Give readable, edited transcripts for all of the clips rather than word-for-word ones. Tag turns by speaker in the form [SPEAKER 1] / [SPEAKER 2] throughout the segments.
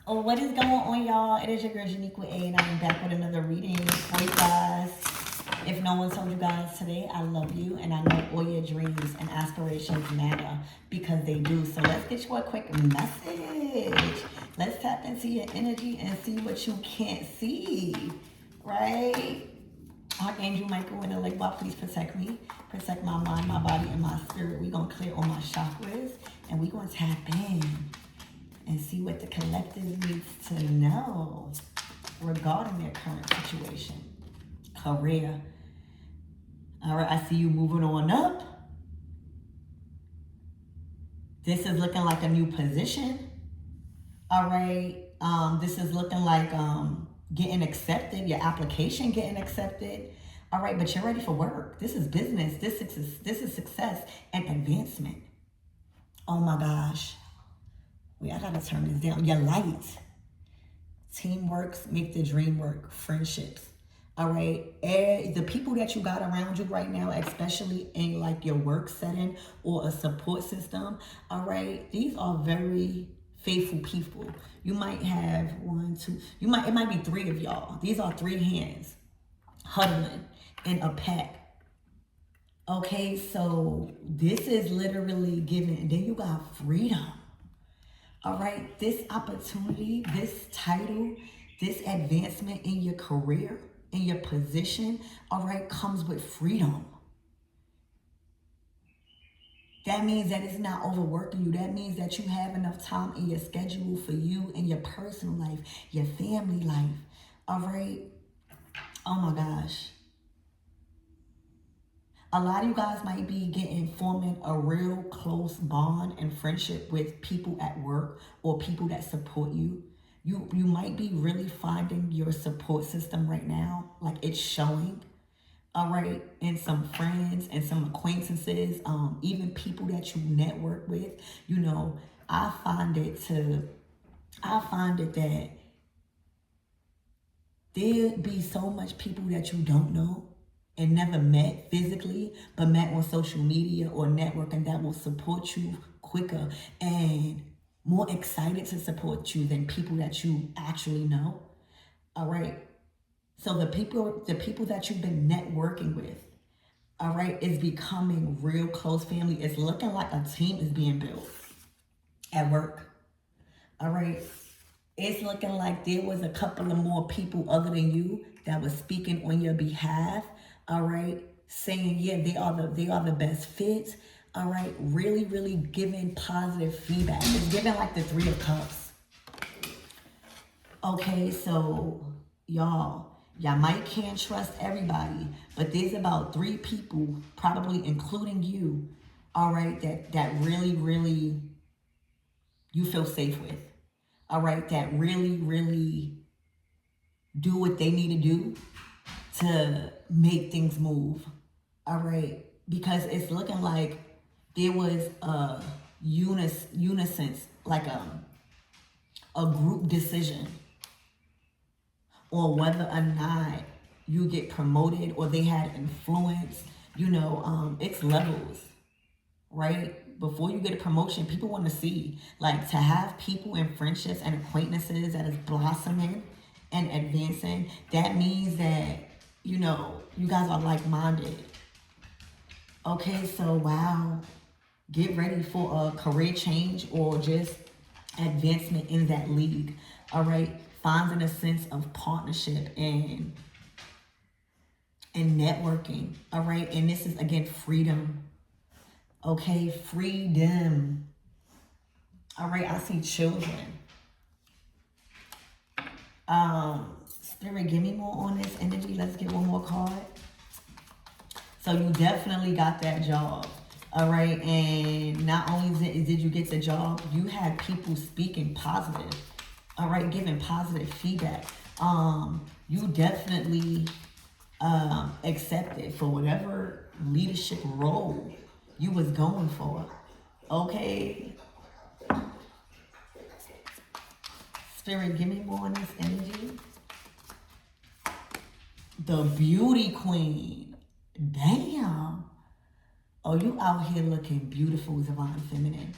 [SPEAKER 1] Oh, what is going on, y'all? It is your girl Janiqua A, and I'm back with another reading for you guys. If no one told you guys today, I love you, and I know all your dreams and aspirations matter because they do. So let's get you a quick message. Let's tap into your energy and see what you can't see, right? Archangel Michael and the lake bar, please protect me. Protect my mind, my body, and my spirit. We're going to clear all my chakras, and we're going to tap in and see what the collective needs to know regarding their current situation. Career. All right, I see you moving on up. This is looking like a new position. All right, this is looking like getting accepted, your application getting accepted. All right, but you're ready for work. This is business. This is success and advancement. Oh my gosh. Wait, I gotta turn this down. Your light. Teamwork make the dream work. Friendships. All right. The people that you got around you right now, especially in like your work setting or a support system, all right, these are very faithful people. You might have one, two, it might be three of y'all. These are three hands huddling in a pack. Okay, so this is literally giving, and then you got freedom. All right, this opportunity, this title, this advancement in your career, in your position, all right, comes with freedom. That means that it's not overworking you. That means that you have enough time in your schedule for you and your personal life, your family life, all right? Oh my gosh. A lot of you guys might be forming a real close bond and friendship with people at work or people that support you. You might be really finding your support system right now, like it's showing, all right, and some friends and some acquaintances, even people that you network with. You know, I find it that there'll be so much people that you don't know and never met physically, but met on social media or networking that will support you quicker and more excited to support you than people that you actually know. All right. So the people that you've been networking with, all right, is becoming real close family. It's looking like a team is being built at work. All right. It's looking like there was a couple of more people other than you that was speaking on your behalf. All right, saying yeah, they are the best fit. All right, really, really giving positive feedback. It's giving like the Three of Cups. Okay, so y'all might can't trust everybody, but there's about three people, probably including you, all right, that really, really you feel safe with. All right, that really, really do what they need to do to make things move. All right, because it's looking like there was a unison, like a group decision on whether or not you get promoted or they had influence. You know, it's levels, right? Before you get a promotion, people want to see, like, to have people and friendships and acquaintances that is blossoming and advancing. That means that, you know, you guys are like-minded. Okay, so wow, get ready for a career change or just advancement in that league. All right, finding a sense of partnership and networking. All right, and this is again freedom. Okay, freedom. All right, I see children. Spirit, give me more on this energy. Let's get one more card. So you definitely got that job. All right, and not only did you get the job, you had people speaking positive. All right, giving positive feedback. You definitely accepted for whatever leadership role you was going for. Okay. Spirit, give me more on this energy. The beauty queen. Damn. Oh, you out here looking beautiful, divine feminine.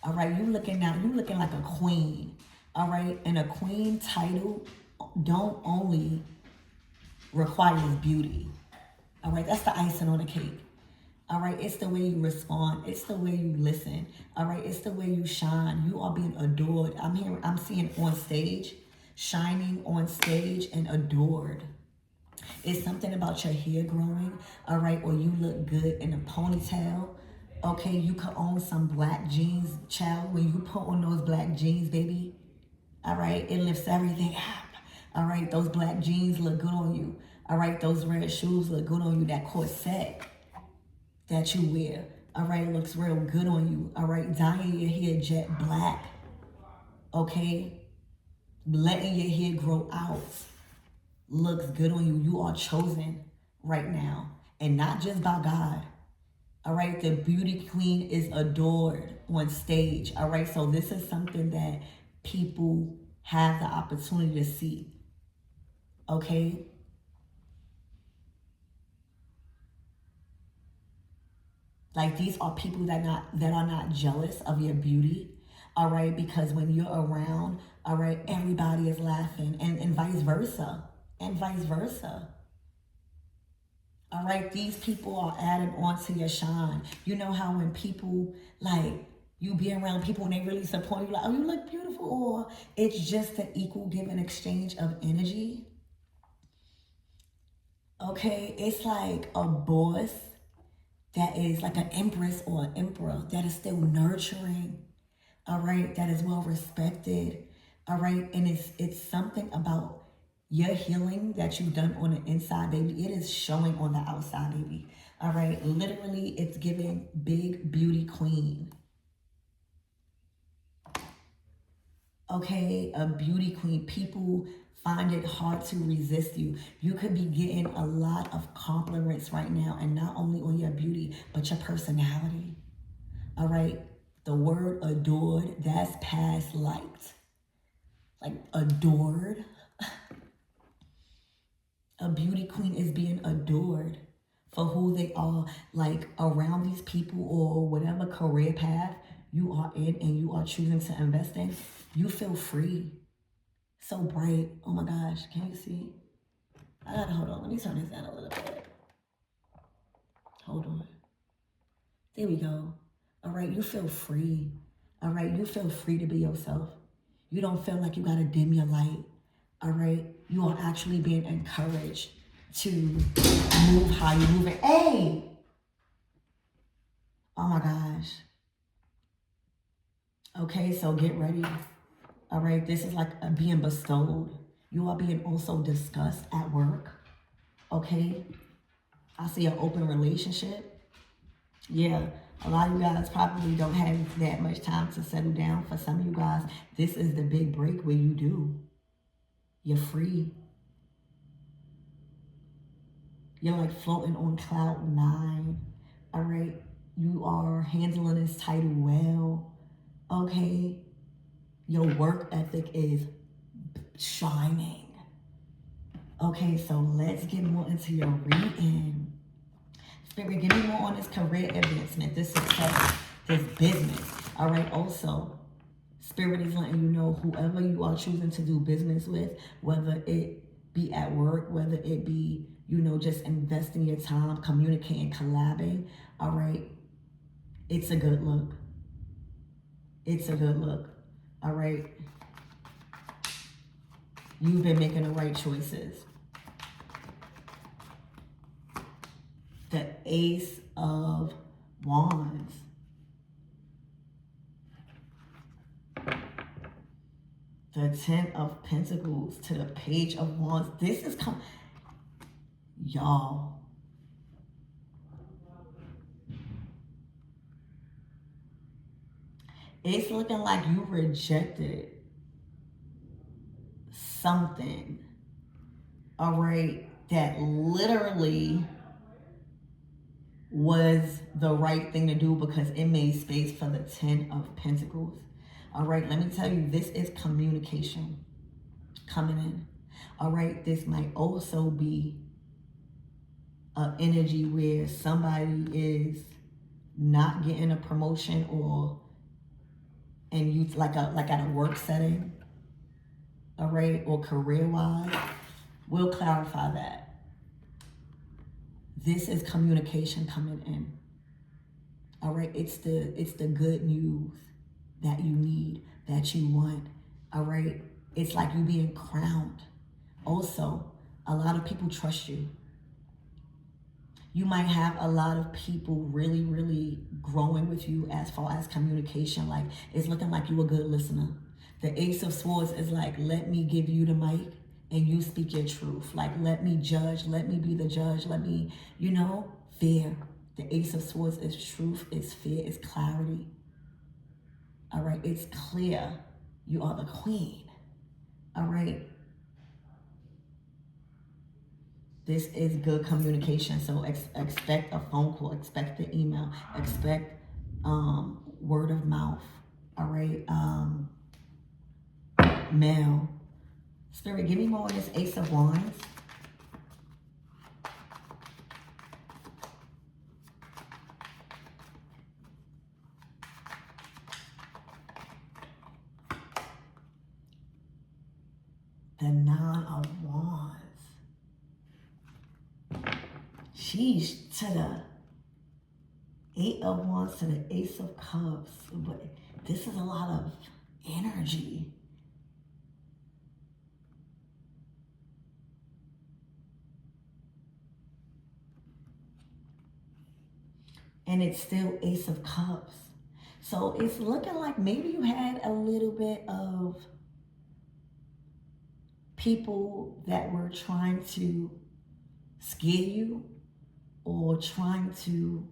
[SPEAKER 1] All right, you looking like a queen. All right. And a queen title don't only requires beauty. All right. That's the icing on the cake. All right. It's the way you respond. It's the way you listen. All right. It's the way you shine. You are being adored. I'm seeing on stage, shining on stage and adored. It's something about your hair growing, all right, or you look good in a ponytail. Okay, you could own some black jeans, child. When you put on those black jeans, baby, all right, it lifts everything up. All right, those black jeans look good on you. All right, those red shoes look good on you. That corset that you wear, all right, looks real good on you. All right, dyeing your hair jet black, okay, letting your hair grow out looks good on you. You are chosen right now, and not just by God. All right, the beauty queen is adored on stage. All right, so this is something that people have the opportunity to see. Okay, like these are people that are not jealous of your beauty. All right, because when you're around, all right, everybody is laughing, and vice versa, and vice versa. All right, these people are adding on to your shine. You know how when people, like, you be around people and they really support you, like, oh, you look beautiful, or it's just an equal give and exchange of energy. Okay, it's like a boss that is like an empress or an emperor that is still nurturing, all right, that is well respected, all right, and it's something about your healing that you've done on the inside, baby. It is showing on the outside, baby. All right, literally, it's giving big beauty queen. Okay, a beauty queen. People find it hard to resist you. You could be getting a lot of compliments right now, and not only on your beauty, but your personality. All right, the word adored, that's past liked. Like adored. A beauty queen is being adored for who they are, like around these people or whatever career path you are in and you are choosing to invest in. You feel free. So bright. Oh my gosh. Can you see? I gotta hold on. Let me turn this down a little bit. Hold on. There we go. All right. You feel free. All right. You feel free to be yourself. You don't feel like you gotta dim your light. All right, you are actually being encouraged to move how you're moving. Hey! Oh my gosh. Okay, so get ready. All right, this is like being bestowed. You are being also discussed at work. Okay, I see an open relationship. Yeah, a lot of you guys probably don't have that much time to settle down. For some of you guys, this is the big break where you do. You're free. You're like floating on cloud 9. All right. You are handling this title well. Okay. Your work ethic is shining. Okay, so let's get more into your reading. Spirit, give me more on this career advancement, this success, this business. All right. Also, Spirit is letting you know whoever you are choosing to do business with, whether it be at work, whether it be, just investing your time, communicating, collabing, all right, it's a good look. It's a good look, all right? You've been making the right choices. The Ace of Wands. The Ten of Pentacles to the Page of Wands. This is y'all. It's looking like you rejected something, all right, that literally was the right thing to do because it made space for the Ten of Pentacles. All right, let me tell you, this is communication coming in. All right, this might also be an energy where somebody is not getting a promotion and you like at a work setting. all right, or career-wise, we'll clarify that. This is communication coming in. All right, it's the good news that you need, that you want. All right, it's like you being crowned. Also, a lot of people trust you. You might have a lot of people really, really growing with you as far as communication. Like, it's looking like you a good listener. The Ace of Swords is like, let me give you the mic and you speak your truth. Like, let me judge. Let me be the judge. Let me, fear. The Ace of Swords is truth, it's fear, it's clarity. All right, it's clear. You are the queen. All right. This is good communication. So expect a phone call, expect the email, expect word of mouth. All right. Mail. Spirit, give me more of this Ace of Wands. The Nine of Wands. Sheesh, to the Eight of Wands, to the Ace of Cups. But this is a lot of energy. And it's still Ace of Cups. So it's looking like maybe you had a little bit of people that were trying to scare you or trying to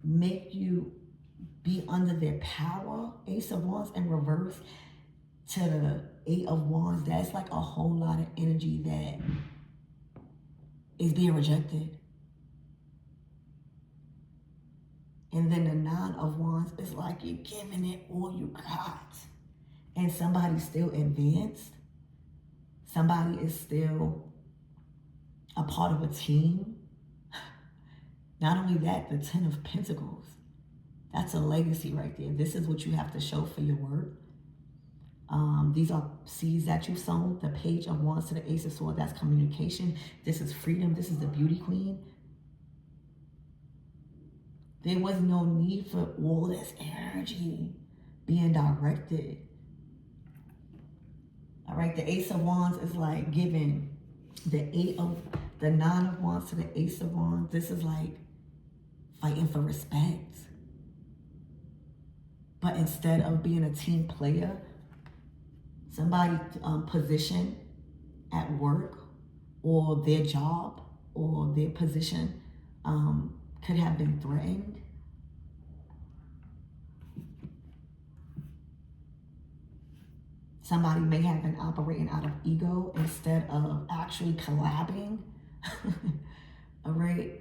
[SPEAKER 1] make you be under their power. Ace of Wands in reverse to the Eight of Wands. That's like a whole lot of energy that is being rejected. And then the Nine of Wands is like you're giving it all you got. And somebody's still advanced. Somebody is still a part of a team. Not only that, the Ten of Pentacles. That's a legacy right there. This is what you have to show for your work. These are seeds that you've sown. The Page of Wands to the Ace of Swords, that's communication. This is freedom. This is the Beauty Queen. There was no need for all this energy being directed. All right, the Ace of Wands is like giving the Nine of Wands to the Ace of Wands. This is like fighting for respect. But instead of being a team player, somebody position at work or their job or their position could have been threatened. Somebody may have been operating out of ego instead of actually collabing. All right.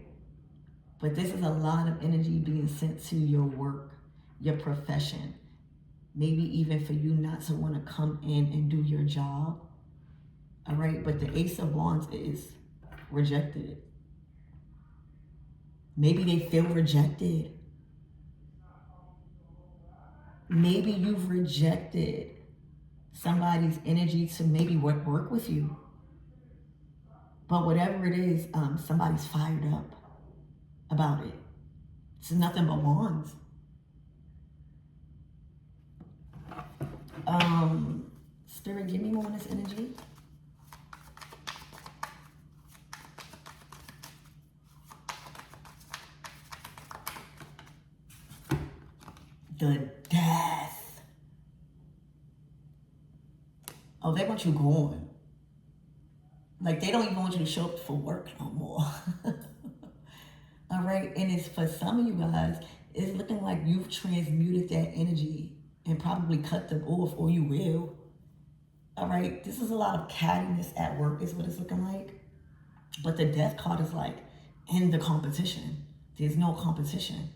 [SPEAKER 1] But this is a lot of energy being sent to your work, your profession. Maybe even for you not to want to come in and do your job. All right. But the Ace of Wands is rejected. Maybe they feel rejected. Maybe you've rejected somebody's energy to maybe work with you. But whatever it is, somebody's fired up about it. It's nothing but wands. Spirit, give me more on this energy. The Death. Oh, they want you gone. Like, they don't even want you to show up for work no more. All right, and it's for some of you guys, it's looking like you've transmuted that energy and probably cut them off, or you will. All right, this is a lot of cattiness at work is what it's looking like. But the Death card is like, end the competition. There's no competition.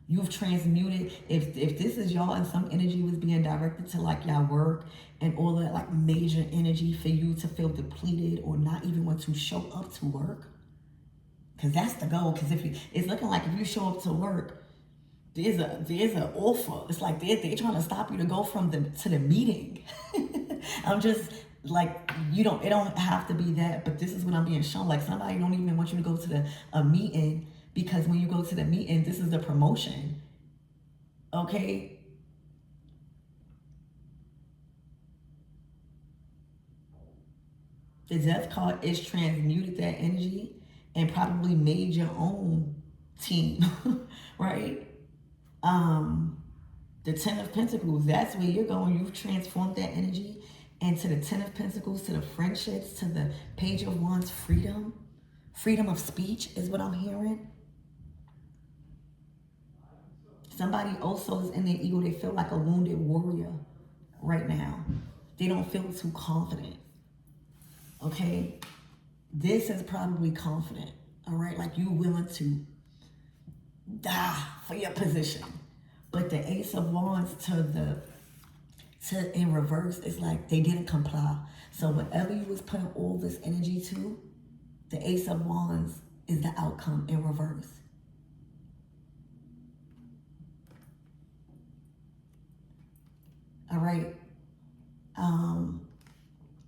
[SPEAKER 1] You've transmuted, if this is y'all and some energy was being directed to like y'all work and all that like major energy for you to feel depleted or not even want to show up to work. Because that's the goal. Because it's looking like if you show up to work, there's an offer. It's like they're trying to stop you to go to the meeting. I'm just like, it don't have to be that, but this is what I'm being shown. Like, somebody don't even want you to go to a meeting, because when you go to the meeting, this is the promotion. Okay? The death card is transmuted that energy and probably made your own team, right? The Ten of Pentacles, that's where you're going. You've transformed that energy into the Ten of Pentacles, to the friendships, to the Page of Wands, freedom. Freedom of speech is what I'm hearing. Somebody also is in their ego. They feel like a wounded warrior right now. They don't feel too confident. Okay? This is probably confident. All right? Like, you're willing to die for your position. But the Ace of Wands in reverse is like they didn't comply. So whatever you was putting all this energy to, the Ace of Wands is the outcome in reverse. All right.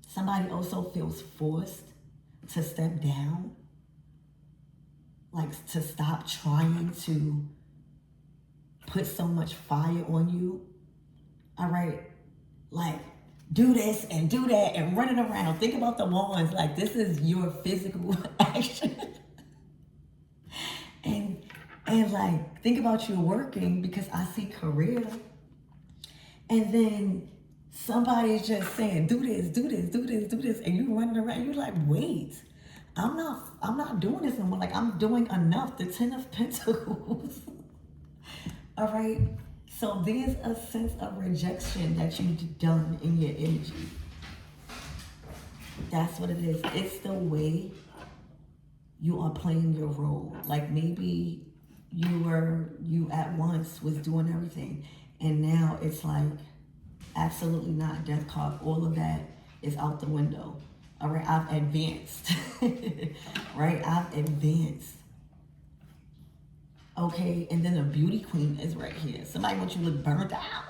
[SPEAKER 1] Somebody also feels forced to step down, like to stop trying to put so much fire on you. All right, like, do this and do that and run it around. Think about the wands. Like, this is your physical action. and like, think about you working, because I see career. And then somebody's just saying, do this, do this, do this, do this. And you running around, you're like, wait, I'm not doing this anymore. Like, I'm doing enough. The Ten of Pentacles. All right. So there's a sense of rejection that you've done in your energy. That's what it is. It's the way you are playing your role. Like, maybe you at once was doing everything, and now it's like, absolutely not, death card. All of that is out the window. All right, I've advanced. Right, I've advanced. Okay, and then the beauty queen is right here. Somebody wants you to look burnt out?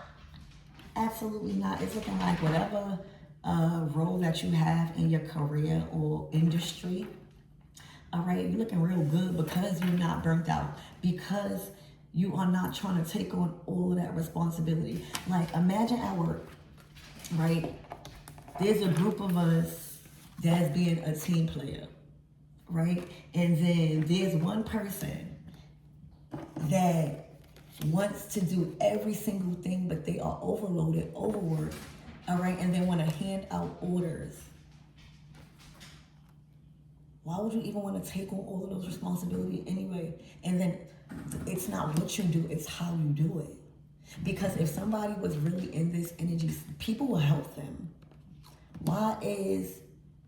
[SPEAKER 1] Absolutely not. It's looking like whatever role that you have in your career or industry. All right, you're looking real good because you're not burnt out, because you are not trying to take on all of that responsibility. Like, imagine at work, right? There's a group of us that's being a team player, right? And then there's one person that wants to do every single thing, but they are overloaded, overworked, all right? And they want to hand out orders. Why would you even want to take on all of those responsibilities anyway? And then it's not what you do, it's how you do it. Because if somebody was really in this energy, people will help them. Why is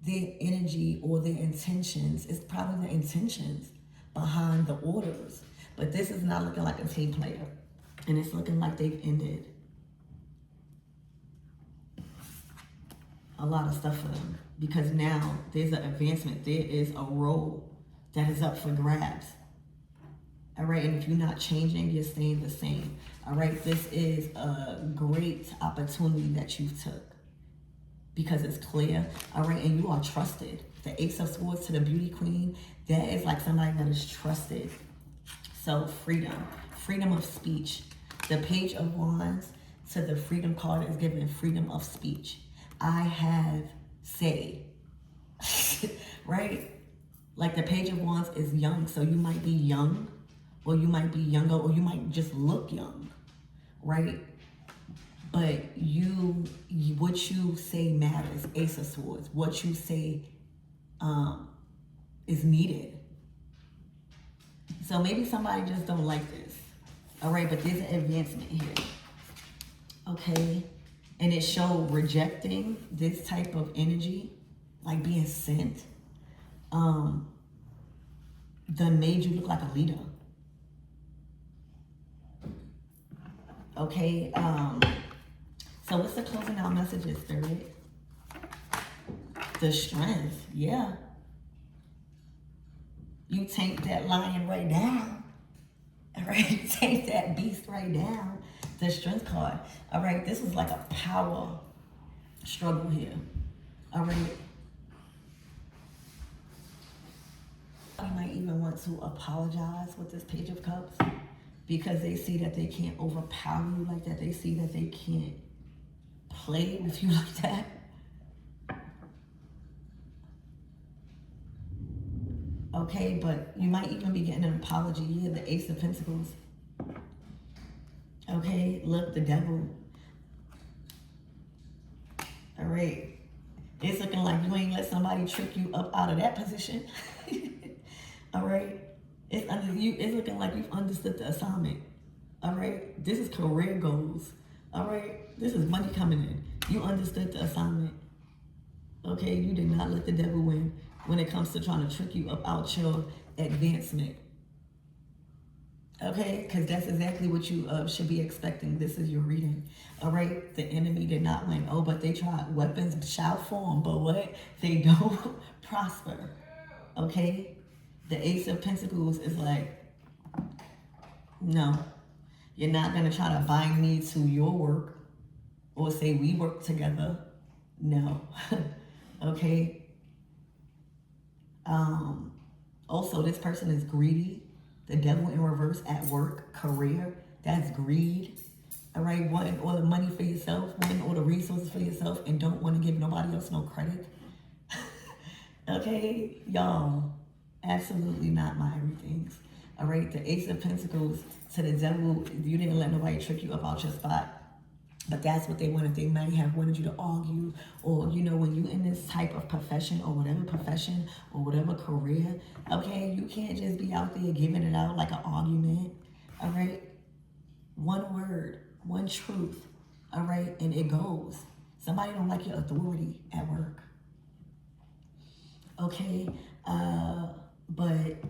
[SPEAKER 1] their energy or their intentions, it's probably the intentions behind the orders. But this is not looking like a team player. And it's looking like they've ended a lot of stuff for them. Because now there's an advancement. There is a role that is up for grabs. All right, and if you're not changing, you're staying the same. All right, this is a great opportunity that you took, because it's clear. All right, and you are trusted. The Ace of Swords to the Beauty Queen, that is like somebody that is trusted. So freedom of speech. The Page of Wands to the Freedom card is given freedom of speech. I have say, right? Like, the Page of Wands is young, so you might be young, or you might be younger, or you might just look young, right? But what you say matters. Ace of Swords. What you say is needed. So maybe somebody just don't like this. All right, but there's an advancement here. Okay? And it showed rejecting this type of energy, like being sent, done made you look like a leader. Okay, so what's the closing out messages, Spirit? The strength, yeah. You take that lion right down. All right, take that beast right down. The strength card. All right, this is like a power struggle here. All right. You might even want to apologize with this Page of Cups because they see that they can't overpower you like that. They see that they can't play with you like that. Okay, but you might even be getting an apology. You have the Ace of Pentacles. Okay, look, the Devil. All right. It's looking like you ain't let somebody trick you up out of that position. All right. It's looking like you've understood the assignment. All right. This is career goals. All right. This is money coming in. You understood the assignment. Okay. You did not let the devil win when it comes to trying to trick you up out your advancement. Okay, because that's exactly what you should be expecting. This is your reading. All right, the enemy did not win. Oh, but they tried. Weapons shall form, but what? They don't prosper. Okay, the Ace of Pentacles is like, no, you're not going to try to bind me to your work or say we work together. No. Okay. Also, this person is greedy. The devil in reverse at work, career, that's greed. All right, wanting all the money for yourself, wanting all the resources for yourself, and don't want to give nobody else no credit. Okay, y'all, absolutely not my everythings. All right, the Ace of Pentacles to the devil, you didn't let nobody trick you up out your spot. But that's what they wanted. They might have wanted you to argue, or, you know, when you in this type of profession or whatever career, okay, you can't just be out there giving it out like an argument, all right? One word, one truth, all right, and it goes. Somebody don't like your authority at work, okay? But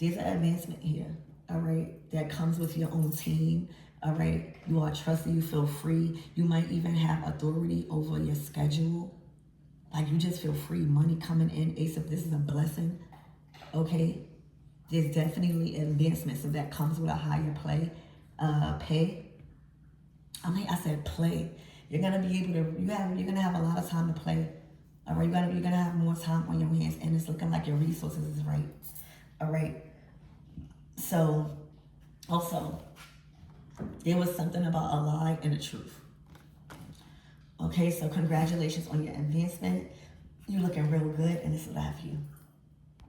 [SPEAKER 1] there's an advancement here, all right, that comes with your own team. All right, you are trusted, you feel free. You might even have authority over your schedule. Like you just feel free, money coming in. Ace of, this is a blessing, okay? There's definitely advancement, so that comes with a higher pay. I said play. You're gonna be able to, you're gonna have a lot of time to play. All right, you're gonna have more time on your hands, and it's looking like your resources is right. All right, so also, there was something about a lie and a truth. Okay, so congratulations on your advancement. You're looking real good, and this is what I have for you.